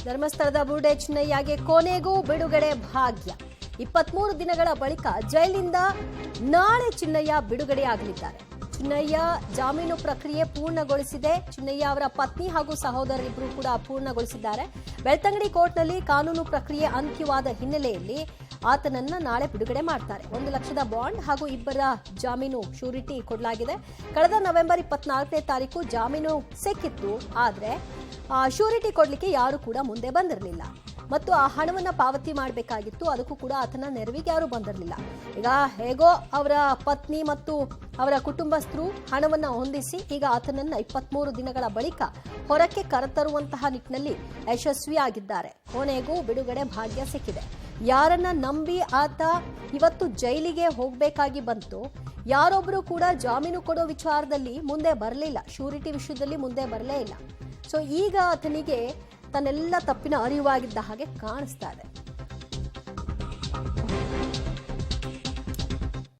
ಧರ್ಮಸ್ಥಳದ ಬುರುಡೆ ಚಿನ್ನಯ್ಯಗೆ ಕೊನೆಗೂ ಬಿಡುಗಡೆ ಭಾಗ್ಯ. 23 ದಿನಗಳ ಬಳಿಕ ಜೈಲಿಂದ ನಾಳೆ ಚಿನ್ನಯ್ಯ ಬಿಡುಗಡೆಯಾಗಲಿದ್ದಾರೆ. ಚಿನ್ನಯ್ಯ ಜಾಮೀನು ಪ್ರಕ್ರಿಯೆ ಪೂರ್ಣಗೊಳಿಸಿದೆ. ಚಿನ್ನಯ್ಯ ಅವರ ಪತ್ನಿ ಹಾಗೂ ಸಹೋದರರಿಬ್ಬರು ಕೂಡ ಪೂರ್ಣಗೊಳಿಸಿದ್ದಾರೆ. ಬೆಳ್ತಂಗಡಿ ಕೋರ್ಟ್ನಲ್ಲಿ ಕಾನೂನು ಪ್ರಕ್ರಿಯೆ ಅಂತ್ಯವಾದ ಹಿನ್ನೆಲೆಯಲ್ಲಿ ಆತನನ್ನ ನಾಳೆ ಬಿಡುಗಡೆ ಮಾಡ್ತಾರೆ. 1 ಲಕ್ಷದ ಬಾಂಡ್ ಹಾಗೂ 2 ಜಾಮೀನು ಶ್ಯೂರಿಟಿ ಕೊಡಲಾಗಿದೆ. ಕಳೆದ ನವೆಂಬರ್ 24ನೇ ತಾರೀಕು ಜಾಮೀನು ಸಿಕ್ಕಿತ್ತು. ಆದ್ರೆ ಶ್ಯೂರಿಟಿ ಕೊಡ್ಲಿಕ್ಕೆ ಯಾರು ಕೂಡ ಮುಂದೆ ಬಂದಿರಲಿಲ್ಲ ಮತ್ತು ಆ ಹಣವನ್ನ ಪಾವತಿ ಮಾಡಬೇಕಾಗಿತ್ತು. ಅದಕ್ಕೂ ಕೂಡ ಆತನ ನೆರವಿಗೆ ಯಾರು ಬಂದಿರಲಿಲ್ಲ. ಈಗ ಹೇಗೋ ಅವರ ಪತ್ನಿ ಮತ್ತು ಅವರ ಕುಟುಂಬಸ್ಥರು ಹಣವನ್ನ ಹೊಂದಿಸಿ ಈಗ ಆತನನ್ನ 23 ದಿನಗಳ ಬಳಿಕ ಹೊರಕ್ಕೆ ಕರೆತರುವಂತಹ ನಿಟ್ಟಿನಲ್ಲಿ ಯಶಸ್ವಿಯಾಗಿದ್ದಾರೆ. ಕೊನೆಗೂ ಬಿಡುಗಡೆ ಭಾಗ್ಯ ಸಿಕ್ಕಿದೆ. ಯಾರನ್ನ ನಂಬಿ ಆತ ಇವತ್ತು ಜೈಲಿಗೆ ಹೋಗಬೇಕಾಗಿ ಬಂತು, ಯಾರೊಬ್ಬರು ಕೂಡ ಜಾಮೀನು ಕೊಡೋ ವಿಚಾರದಲ್ಲಿ ಮುಂದೆ ಬರಲಿಲ್ಲ, ಶ್ಯೂರಿಟಿ ವಿಷಯದಲ್ಲಿ ಮುಂದೆ ಬರಲೇ ಇಲ್ಲ. ಸೊ ಈಗ ಆತನಿಗೆ ತನ್ನೆಲ್ಲ ತಪ್ಪಿನ ಅರಿವಾಗಿದ್ದ ಹಾಗೆ ಕಾಣಿಸ್ತಾ ಇದೆ.